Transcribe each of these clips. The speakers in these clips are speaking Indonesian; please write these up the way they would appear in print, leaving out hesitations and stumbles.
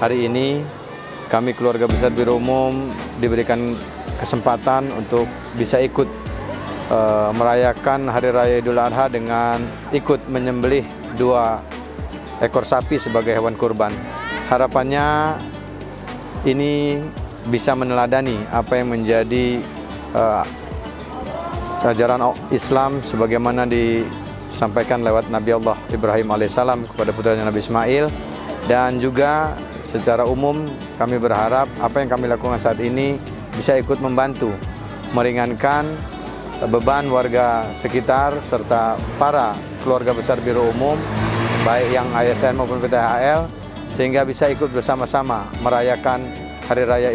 hari ini kami keluarga besar Biro Umum diberikan kesempatan untuk bisa ikut merayakan Hari Raya Idul Adha dengan ikut menyembelih 2 ekor sapi sebagai hewan kurban. Harapannya ini bisa meneladani apa yang menjadi ajaran Islam sebagaimana disampaikan lewat Nabi Allah Ibrahim alaihissalam kepada putranya Nabi Ismail. Dan juga secara umum kami berharap apa yang kami lakukan saat ini bisa ikut membantu meringankan beban warga sekitar serta para keluarga besar Biro Umum baik yang ASN maupun PTHL, sehingga bisa ikut bersama-sama merayakan Hari Raya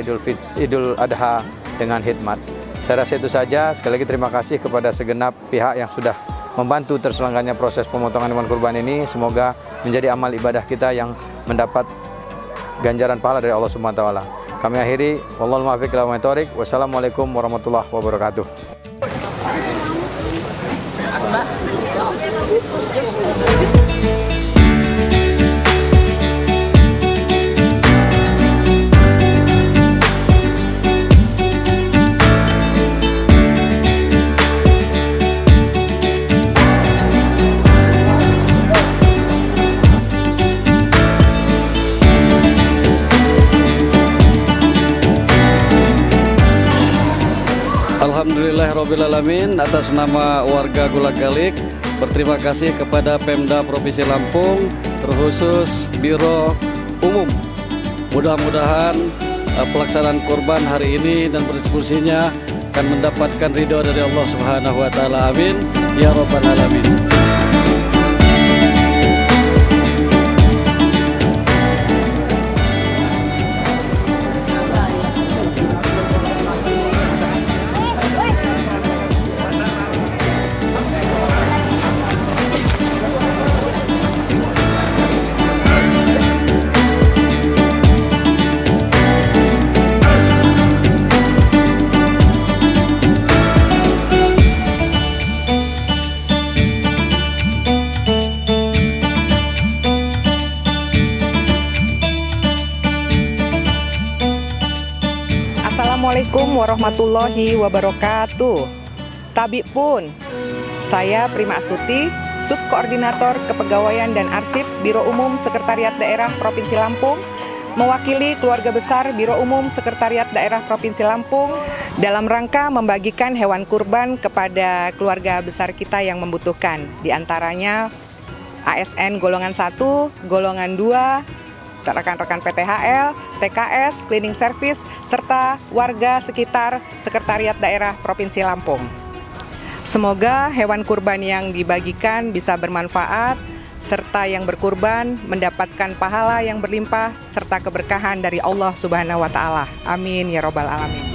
Idul Adha dengan hikmat. Saya rasa itu saja. Sekali lagi terima kasih kepada segenap pihak yang sudah membantu terselenggaranya proses pemotongan hewan kurban ini. Semoga menjadi amal ibadah kita yang mendapat ganjaran pahala dari Allah Subhanahu wa taala. Kami akhiri, wallahul muwaffiq ila aqwamit thoriq. Wassalamualaikum warahmatullahi wabarakatuh. Alhamdulillahirrabbilalamin, atas nama warga Gulagalik berterima kasih kepada Pemda Provinsi Lampung, terkhusus Biro Umum. Mudah-mudahan pelaksanaan kurban hari ini dan pendistribusinya akan mendapatkan ridho dari Allah Subhanahu wa taala. Amin ya rabbal alamin. Assalamualaikum warahmatullahi wabarakatuh. Tabik pun, saya Prima Astuti, Subkoordinator Kepegawaian dan Arsip Biro Umum Sekretariat Daerah Provinsi Lampung, mewakili keluarga besar Biro Umum Sekretariat Daerah Provinsi Lampung dalam rangka membagikan hewan kurban kepada keluarga besar kita yang membutuhkan, di antaranya ASN golongan 1, golongan 2, rekan-rekan PTHL, TKS, cleaning service, serta warga sekitar Sekretariat Daerah Provinsi Lampung. Semoga hewan kurban yang dibagikan bisa bermanfaat, serta yang berkurban mendapatkan pahala yang berlimpah, serta keberkahan dari Allah Subhanahu wa taala. Amin ya rabbal alamin.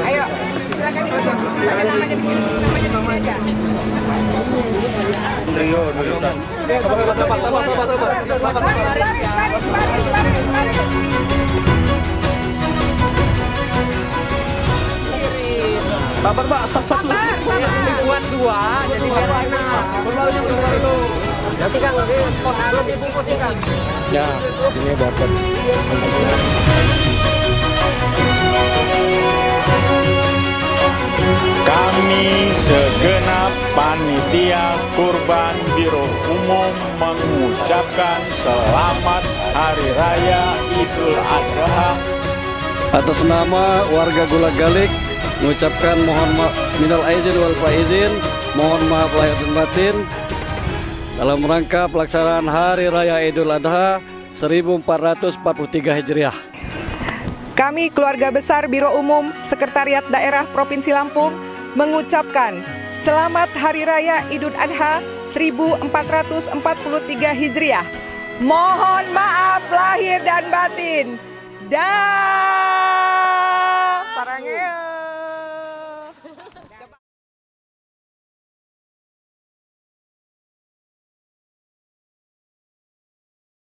Ayo, silakan ibu. Silakan namanya di sini. Namanya di sini aja. Sabar Pak, satu. Buat 2, jadi biar enak. Berbarunya dulu. Nanti Kang, lebih bungkus ya Kang. Ya, ini dapat. Kami segenap panitia kurban Biro Umum mengucapkan selamat Hari Raya Idul Adha. Atas nama warga Gulagalik mengucapkan mohon maaf minal aizin wal faizin, mohon maaf lahir dan batin dalam rangka pelaksanaan Hari Raya Idul Adha 1443 Hijriah. Kami keluarga besar Biro Umum Sekretariat Daerah Provinsi Lampung mengucapkan selamat Hari Raya Idul Adha 1443 Hijriah. Mohon maaf lahir dan batin. Dah. Parangnya.